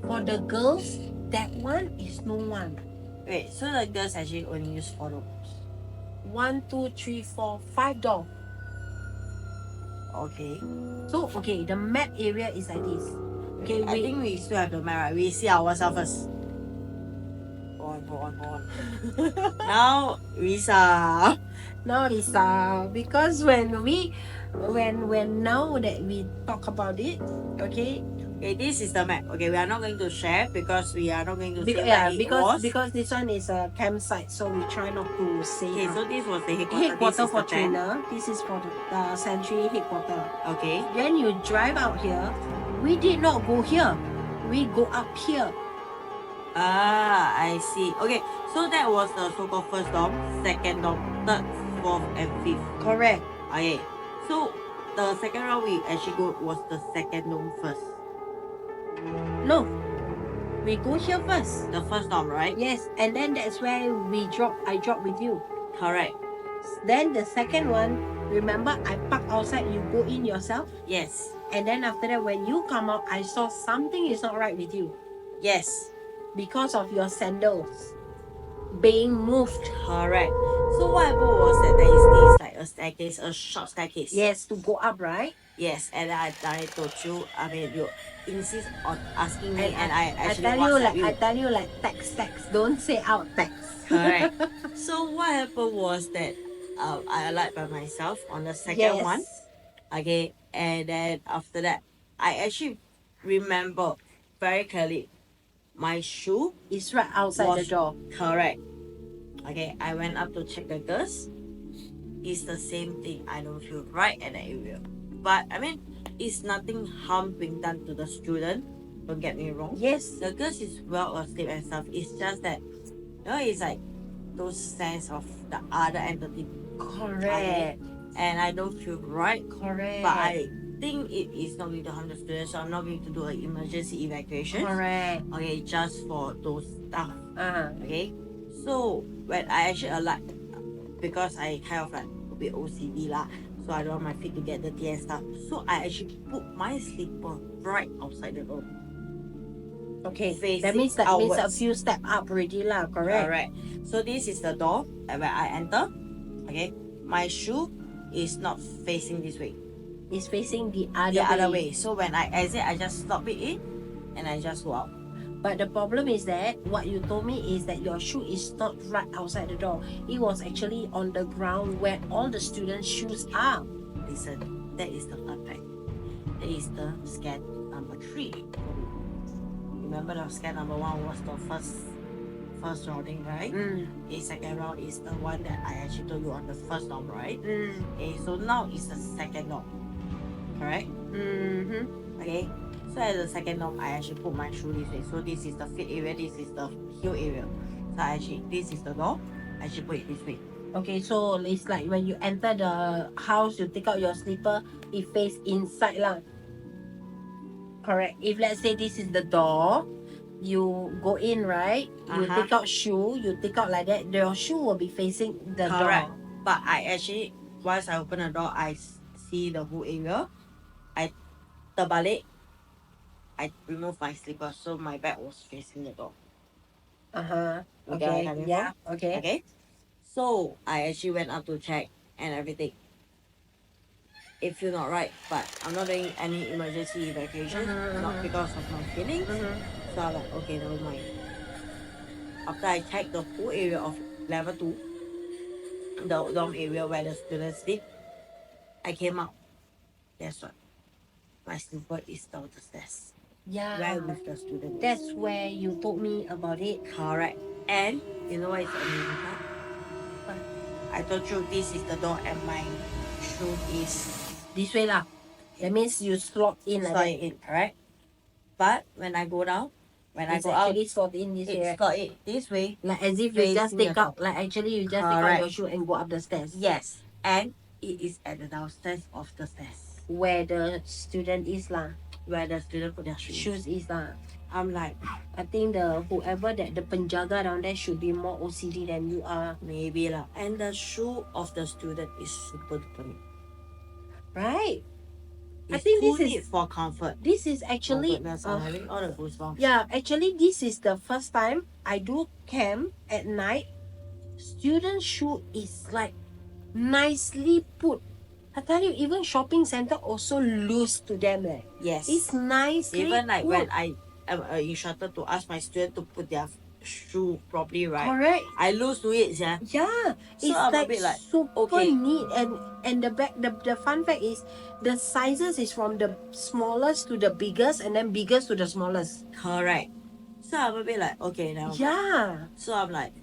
For the girls, that one is no one. Wait, so the girls actually only use 4 rooms. 1, 2, 3, 4, 5 door. Okay. So okay, the map area is like this. Okay, I think we still have the map, right? We see ourselves first. Go on. Now, Risa. now Lisa, because when now that we talk about it, okay, Okay, this is the map. Okay, we are not going to share because we are not going to say yeah, where it was. because this one is a campsite, so we try not to say. Okay, so this was the headquarters. Headquarter This is for the tent. trainer. This is for the sentry headquarter. Okay. When you drive out here, we did not go here. We go up here. Ah, I see. Okay, so that was the so-called first dorm, second dorm, third, fourth, and fifth. Correct. Okay. So the second round we actually go was the second dorm first. No, we go here first. The first dorm, right? Yes, and then that's where I drop with you. Correct. Then the second one, remember I park outside, you go in yourself. Yes. And then after that, when you come out, I saw something is not right with you Yes. because of your sandals. being moved. Correct. So what happened was that there is this like a staircase, a short staircase. Yes, to go up, right? Yes, and I told you, I mean, you insist on asking me, And and I I actually tell you WhatsApp like you. text. Don't say out text. Correct. So what happened was that I alight by myself on the second one. Yes. Okay, and then after that, I actually remember very clearly my shoe It's right outside the was door. correct. Okay, I went up to check the girls. It's the same thing. I don't feel right at the area. But I mean, it's nothing harm being done to the student. Don't get me wrong. Yes. The girls is well asleep and stuff. It's just that it's like those sense of the other entity. Correct. And I don't feel right. Correct. But I think it is not going to harm the students, so I'm not going to do an emergency evacuation. Correct. Okay, just for those stuff. Uh-huh. Okay. So when I actually alight, because I kind of like a bit OCD lah, so I don't want my feet to get dirty and stuff. So I actually put my slipper right outside the door. Okay. Facing That means a outwards. few step up already lah, correct? Correct. So this is the door, and when I enter, okay, my shoe is not facing this way. It's facing the Other way. So when I exit, I just stop it in, and I just go out. But the problem is that what you told me is that your shoe is not right outside the door. It was actually on the ground where all the students' shoes are. Listen, that is the fun fact. That is the scan number 3. Remember the scan number 1 was the first rounding, right? The second round is the one that I actually told you on the first norm, right? Okay, so now it's the second norm. Correct? Okay. So at the second norm, I actually put my shoe this way. So this is the feet area, this is the heel area. So actually, this is the door. I should put it this way. Okay, so it's like when you enter the house, you take out your slipper, it face inside lah. Correct. If let's say this is the door, you go in, right? You take out shoe, you take out like that, your shoe will be facing the Correct. door. But I actually, once I open the door, I see the whole area. I terbalik. I remove my slipper, so my back was facing the door. Uh-huh. Okay, where I'm Okay. coming Yeah. from? Okay. Okay. So I actually went up to check and everything. It feel not right, but I'm not doing any emergency evacuation, not because of my feelings. So I'm like, okay, never mind. After I checked the whole area of level 2, the dorm area where the students sleep, I came out. That's what. My slipper is down the stairs. Yeah. Where with the student. That's where you told me about it. Correct. And you know what is the amazing part? What? I told you this is the door and my shoe is This way lah. That means you slot in like that. slide in, correct? But when I go down, when It's I go out, actually slot in this way, it's right? got it this way. Like as if you just facing take the out, like actually you just take out Correct. your shoe and go up the stairs. Yes. And it is at the downstairs of the stairs. Where the student is lah. Where the student put their shoes. Shoes is lah. I'm like, I think the whoever that the penjaga down there should be more OCD than you are. maybe lah. And the shoe of the student is super duper neat. Right? I It's think too this neat is for comfort. this is Oh actually goodness, I'm having all the goosebumps. yeah, actually this is the first time I do camp at night. Student shoe is like nicely put. I tell you, even shopping center also loose to them. Yes. It's nicely Even like put. when I am an instructor to ask my student to put their shoe properly, right? Correct. I lose to it, yeah. Yeah, So it's I'm a like bit like, super okay. neat, and the back the fun fact is the sizes is from the smallest to the biggest and then biggest to the smallest. Correct. So I'm a bit like, okay, now. Yeah. So I'm like,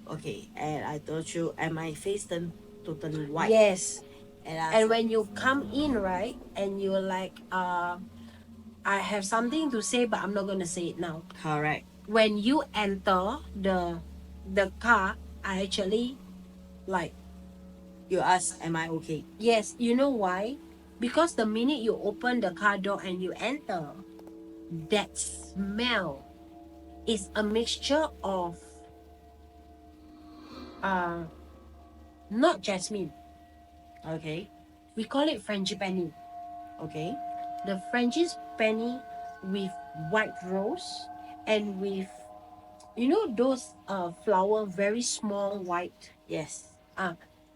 okay. And I told you, and my face turned totally white. Yes. And when you come in, right, and you're like, I have something to say, but I'm not gonna say it now. correct. When you enter the car, I actually like, You ask, am I okay? yes, you know why? Because the minute you open the car door and you enter, that smell is a mixture of not jasmine. Okay. We call it frangipani. Okay. The frangipani with white rose and with You know those flower very small white. Yes.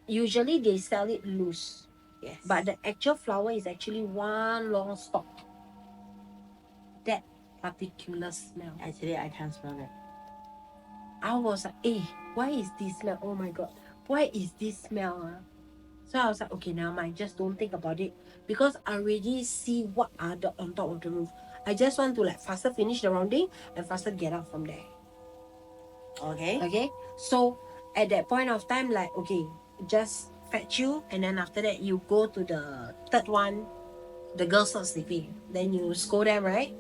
Usually they sell it loose, Yes. but the actual flower is actually one long stalk. That particular smell. Actually, I can't smell that. I was like, why is this smell? Oh my god, why is this smell? So I was like, okay, never mind, just don't think about it because I already see what are the on top of the roof. I just want to like faster finish the rounding and faster get out from there. Okay. Okay, so at that point of time, like, okay, just fetch you, and then after that you go to the third one. The girls not sleeping, then you scold them, right?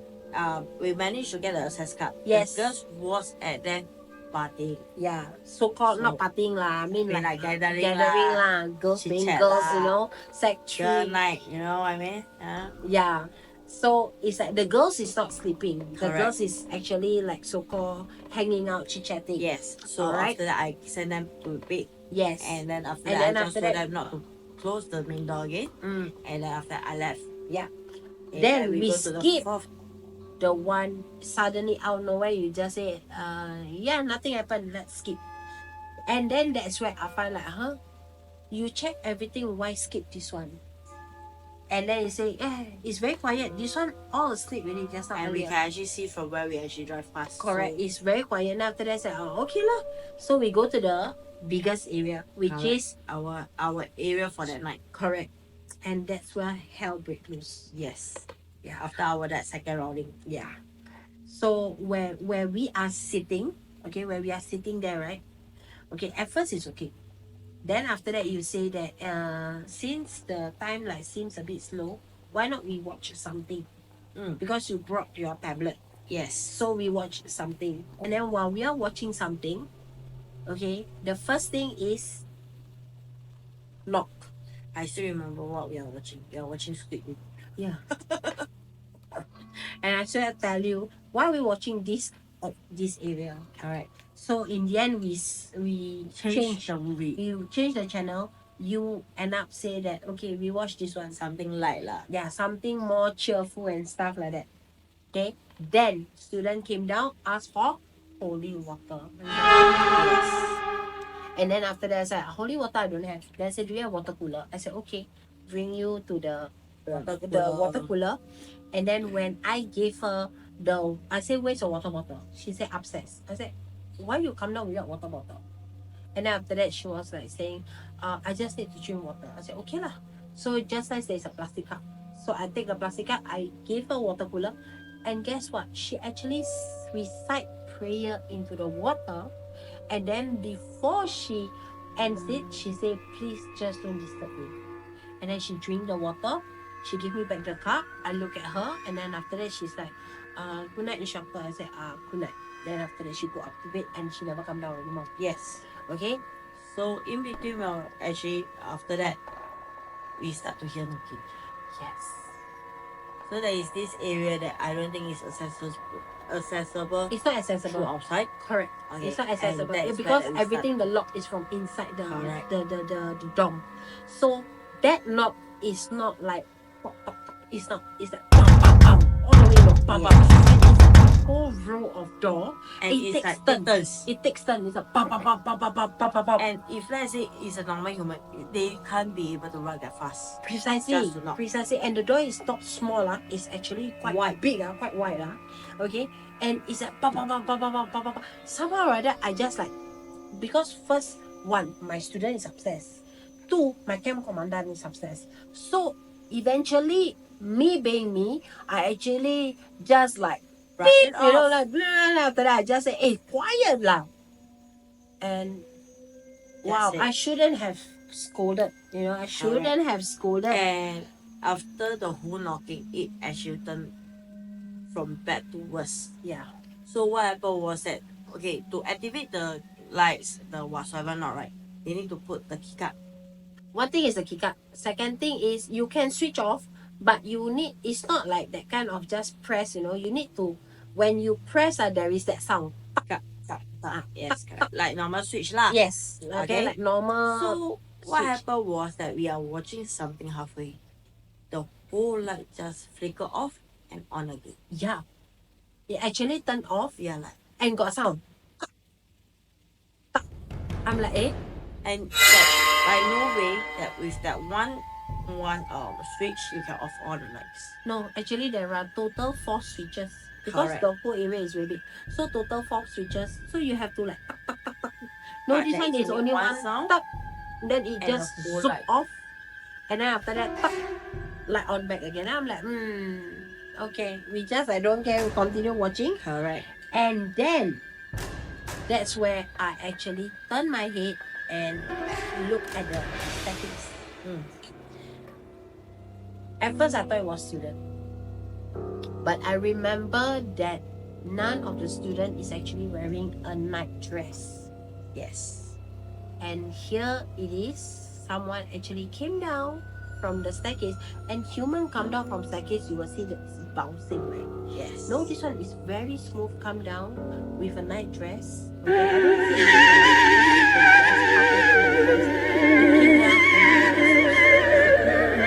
We managed to get the access card. Yes. The girls was at that party. Yeah, so called not So, partying lah. I mean mean like like gathering gathering lah, lah, girls being chit-chat girls, lah, sec girl 3. night, you know what I mean? Yeah. So it's like the girls is not sleeping. The Correct. girls is actually like so called hanging out, chit chatting. Yes. So Alright. after that, I send them to bed. Yes. And then after And that, then I after just told that- them not to close the main door again. Mm. And then after that, I left. Yeah. And Then we go to the skip fourth. the one suddenly out of nowhere you just say, yeah, nothing happened, let's skip. And then that's where I find like, you check everything, why skip this one? And then you say, it's very quiet. This one all asleep really just now. And we earlier. can actually see from where we actually drive past. Correct. So, It's very quiet. And after that, I said, okay lah. So we go to the biggest area, which correct. is our area for that night. correct. And that's where hell breaks loose. Yes. Yeah. After our that second rounding. Yeah. So where we are sitting, okay, where we are sitting there, right? Okay, at first it's okay. Then after that you say that since the time like seems a bit slow, why not we watch something? Because you brought your tablet. Yes. So we watch something. And then while we are watching something, okay, the first thing is knock. I still remember what we are watching. We are watching Squid Game. Yeah. And I still tell you why we watching this area. Correct. So in the end we Change the movie. you change the channel. You end up say that okay, we watch this one. Something light lah. Yeah, something more cheerful and stuff like that. Okay. Then student came down, asked for holy water. Yes. And then after that I said holy water I don't have. Then I said, do you have water cooler? I said okay, bring you to the water cooler. And then when I gave her I said, where's your water bottle? She said upstairs. I said, why you come down without water bottle? And then after that she was like saying, I just need to drink water. I said okay lah. So just nice there's a plastic cup. So I take the plastic cup, I gave her water cooler, and guess what? She actually recite prayer into the water, and then before she ends it, she said, please just don't disturb me. And then she drink the water. She give me back the cup. I look at her, and then after that she's like, good night instructor. I said, good night. Then after that she go up to bed and she never come down anymore. Yes. Okay. So in between, well, actually after that, we start to hear knocking. Yes. So there is this area that I don't think is accessible. It's not To accessible. outside. Correct. Okay. It's not And accessible that's because where we everything the lock is from inside the Correct. the dorm. So that lock is not like pop, pop, pop. It's not. It's like pam pam pam all the way lock pam pam. Yes. And it's like a whole row of door. And It it's takes like turn. turns. It takes turn. It's like pam pam pam pam pam pam pam pam pam. And if let's say it's a normal human, they can't be able to run that fast. Precisely, Just to knock. precisely, and the door is not small, it's actually quite Wide. big, quite wide, okay. And it's like pa pa pa pa pa pa pa pa pa. Somehow or other, I just like, because first one, my student is upstairs. Two, my camp commandant is upstairs. So eventually, me being me, I actually just like Brush beep, it you know, off. like blah, blah, blah. After that, I just say, "Hey, quiet lah." And wow, That's it. I shouldn't have scolded. I shouldn't have scolded. And after the whole knocking, it actually turned from bad to worse. Yeah. So what happened was that, okay, to activate the lights, the whatsoever not right, they need to put the keycard. One thing is the keycard. Second thing is you can switch off, but it's not like that kind of just press, you need to, when you press, there is that sound. Yes, correct. Like normal switch lah. Yes. Okay, like normal. So what switch. happened was that we are watching something halfway. The whole light just flicker off and on again. Yeah. It actually turned off We are like, and got sound. I'm like, eh? And that by no way that with that one switch you can off all the lights. No, actually there are total 4 switches because Correct. the whole area is very big. So total 4 switches. So you have to like tuck, tuck, tuck, tuck. No, But this there one is is only one one sound tuck. Then it and the just whole zoop light. off. And then after that, tuck, light on back again. I'm like, okay. We just I don't care. We continue watching. Correct. And then that's where I actually turn my head and look at the staircase. Mm. At first I thought it was student. But I remember that none of the student is actually wearing a night dress. Yes. And here it is, someone actually came down from the staircase, and human come down from staircase, you will see that it's bouncing, right? Yes. No, this one is very smooth, come down with a night dress. Okay, I don't see anything. It came down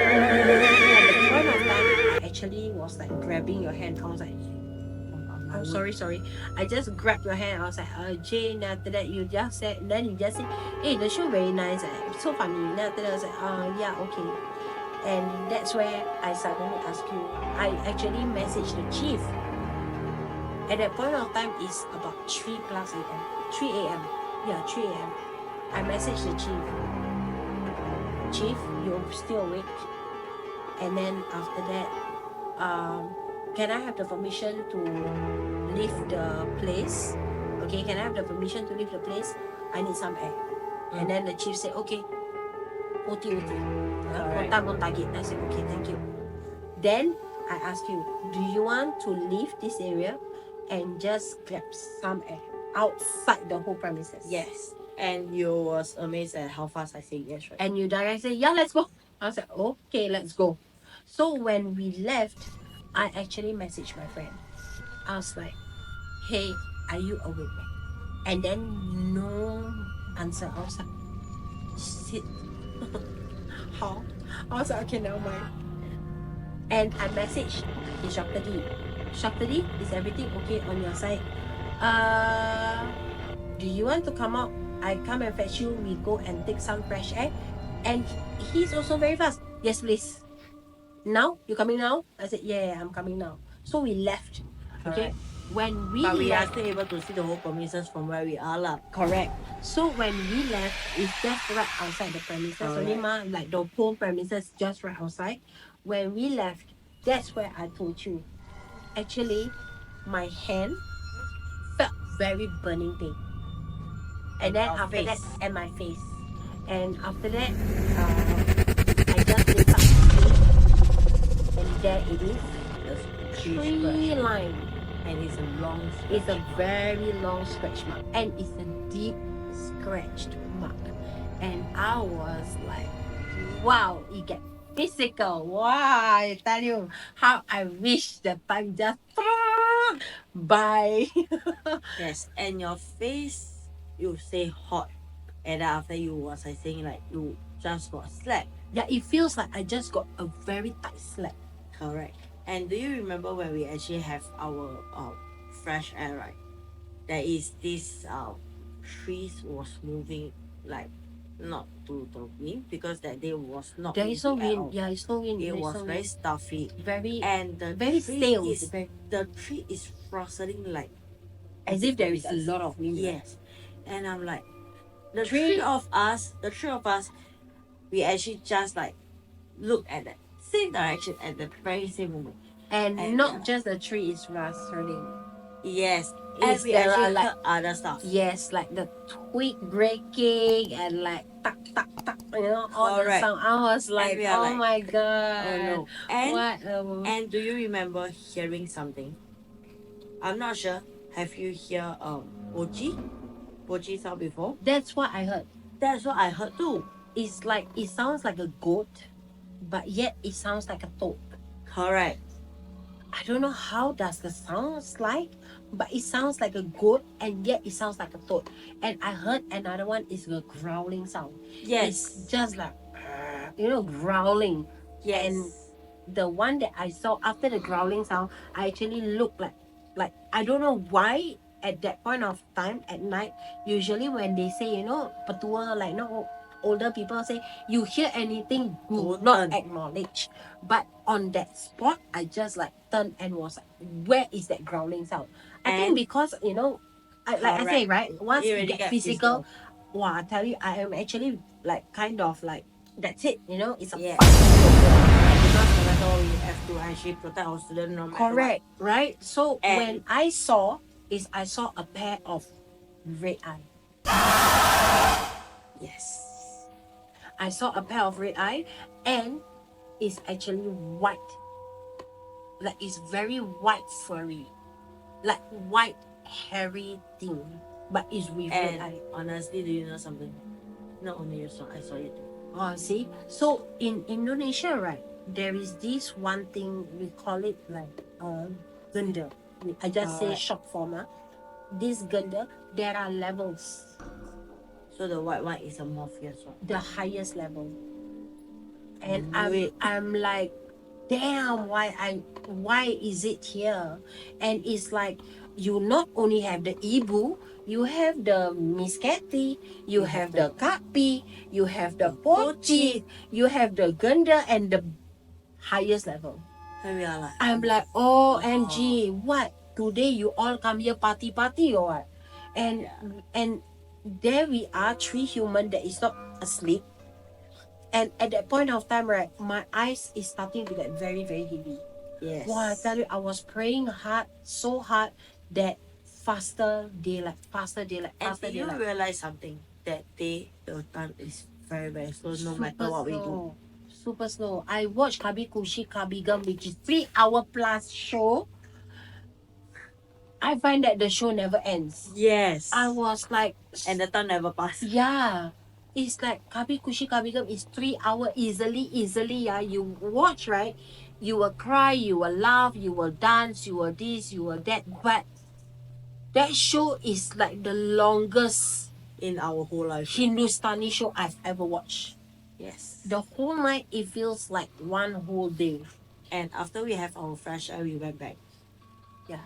and at the point of time, I actually was like grabbing your hand. I was like, oh, sorry. I just grabbed your hand. I was like, Jane. After that, you just said, then you just said, hey, the show very nice. So funny. Then after that, I was like, yeah, okay. And that's where I suddenly asked you. I actually messaged the chief. At that point of time, it's about 3 plus a.m. 3 a.m. Yeah, 3 a.m. I messaged the chief. Chief, you're still awake? And then after that, can I have the permission to leave the place? Okay, can I have the permission to leave the place? I need some air. And then the chief said, okay, OT. Alright. On target. I said, okay, thank you. Then I asked you, do you want to leave this area and just grab some air outside the whole premises? Yes. And you was amazed at how fast I said yes, right? And you directly said, yeah, let's go. I was like, okay, let's go. So when we left, I actually messaged my friend. I was like, hey, are you awake? And then no answer. I was like, shit. How? I was like, okay, never mind. And I messaged Instructor D. Instructor D, is everything okay on your side? Do you want to come out? I come and fetch you. We go and take some fresh air. And he's also very fast. Yes, please. Now? You coming now? I said, yeah, I'm coming now. So we left. Okay. Correct. When we But we are left, still able to see the whole premises from where we are lah. correct. So when we left, it's just right outside the premises. Only Correct. like the whole premises just right outside. When we left, that's where I told you. Actually, my hand felt very burning pain. And then Our after that, face. and my face. And after that, I just lift up my face, and there it is. The Tree scratch. line. And it's a long It's a scratch. very long scratch mark, and it's a deep scratched mark. And I was like, wow, it get physical. Wow, I tell you how I wish the time just by. Yes. And your face, you say hot. And then after you was I saying like you just got slapped. Yeah, it feels like I just got a very tight slap. Correct. And do you remember when we actually have our fresh air, right? There is this trees was moving like not to the wind because that day was not There is no windy at wind. all. Yeah, it's no wind. It There's was no very wind. stuffy. Very, And the very tree stale. is the tree is rustling like as if there is a does. lot of wind. Right? Yes. And I'm like the Three- three of us, we actually just like look at the same direction at the very same moment. And not just the tree is rustling. Yes. And Is we there are actually like heard other stuff. yes, like the twig breaking and like tuck tuck tuck, all the Correct. sound. I was like, we are oh like, my god, Oh no. And what? and do you remember hearing something? I'm not sure. Have you hear Boji sound before? That's what I heard. That's what I heard too. It's like it sounds like a goat, but yet it sounds like a toad. Correct. I don't know how does the sounds like, but it sounds like a goat and yet it sounds like a toad. And I heard another one is a growling sound. Yes. It's just like growling. Yes. And the one that I saw after the growling sound, I actually looked like I don't know why at that point of time at night, usually when they say, petua, like, older people say, you hear anything, do Don't not turn. acknowledge. But on that spot, I just like turned and was like, where is that growling sound? I think And because, like I say, right, once you it already get get physical, wow, I tell you, I am actually like kind of like, that's it, it's a Yeah. fight. Because no matter what, we have to actually protect our student no matter Correct, right? So And- when I saw a pair of red eye. what. Yes. I saw a pair of red eye, and it's actually white. Like it's very white furry, like white hairy thing, but it's with red And eye. honestly, do you know something? Not only you saw, I saw it too. Oh, see. So in Indonesia, right, there is this one thing we call it like gender. I just say Alright. short form. This gender, there are levels. So the white one is a more fierce one. The highest level. I And knew it. I'm like, damn, why is it here? And it's like you not only have the ibu, you have the misketi, you have the kapi, you have the pochi, you have the ganda, and the highest level. And we are like, I'm like, OMG, what? Today you all come here party or what? And and there we are, three human that is not asleep. And at that point of time, right, my eyes is starting to get very, very heavy. yes. Wow, I tell you, I was praying hard, so hard that faster daylight, faster daylight, And faster did you daylight. realize something? That day, the time is very, very slow no matter what we do. Super slow. I watched Kabi Kushi Kabigam, which is 3 hour plus show. I find that the show never ends. Yes. I was like, And the time never passed. yeah. It's like Kabi Kushi Kabigam is 3 hour easily. Yeah. You watch, right? You will cry, you will laugh, you will dance, you will this, you will that. But that show is like the longest In our whole life. Hindustani show I've ever watched. Yes. The whole night it feels like one whole day. And after we have our fresh air, we went back. Yeah.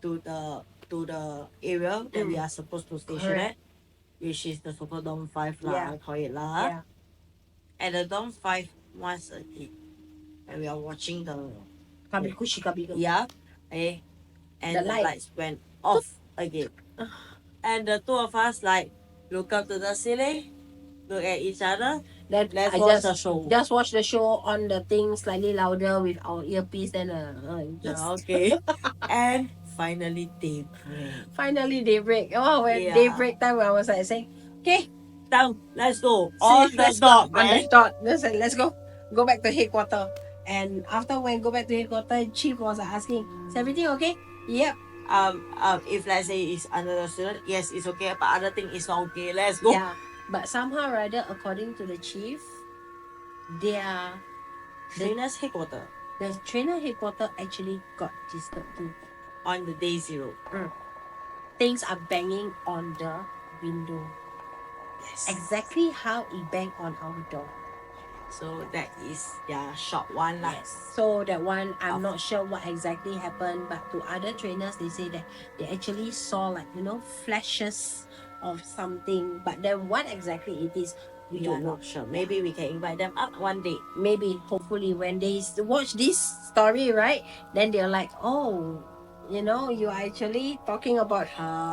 To the area that we are supposed to station Correct. at, which is the Super Dome 5 lah, Yeah. I call it lah. Yeah. At the Dome 5 once again, and we are watching the Kabi Kushi Kabigam. yeah, eh, and The the, light. lights went off again. And the two of us like look up to the ceiling, look at each other. Then Let's I watch just the show. just watch the show on the thing slightly louder with our earpiece. Then just Okay. And finally daybreak. finally daybreak. Oh, when Yeah. daybreak time, I was like saying, okay, Down, let's go. see, On the let's dot, go. On man. the dot. Let's go back to headquarter. And after when go back to headquarter, chief was asking, is everything okay? Yep. If let's say it's under the student, yes, it's okay, but other thing is not okay. Let's go. Yeah. But somehow rather, according to the chief, their Trainer's headquarter the trainer headquarter actually got disturbed too. on the day 0. Things are banging on the window. Yes. Exactly how it banged on our door. So that is their short one lah. Yes. So that one, I'm not sure what exactly happened, but to other trainers, they say that they actually saw like flashes of something, but then what exactly it is, we We are don't know. not sure. Maybe we can invite them up one day. Maybe, hopefully, when they watch this story, right, then they're like, oh, you are actually talking about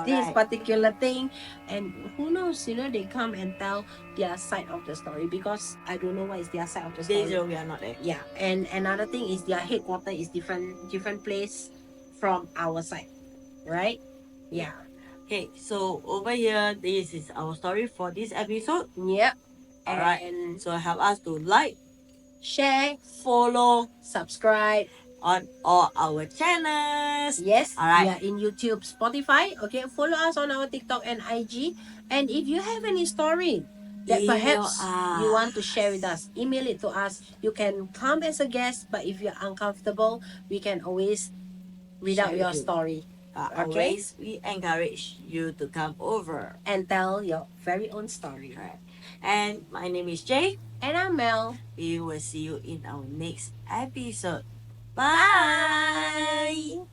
this Alright. particular thing, and who knows, they come and tell their side of the story, because I don't know what is their side of the Day story. 0 we are not there. Yeah, and another thing is their headquarter is different place from our side, right? Yeah. Okay, so over here, this is our story for this episode. Yep. Alright. And So help us to like, share, follow subscribe. on all our channels. Yes, Alright. we are in YouTube, Spotify. Okay, follow us on our TikTok and IG. And if you have any story that Email perhaps you want to us. share with us, email it to us. You can come as a guest, but if you're uncomfortable, we can always read Share out with your you. story. Okay. Always, we encourage you to come over. And tell your very own story. Alright. And my name is Jay. And I'm Mel. We will see you in our next episode. Bye.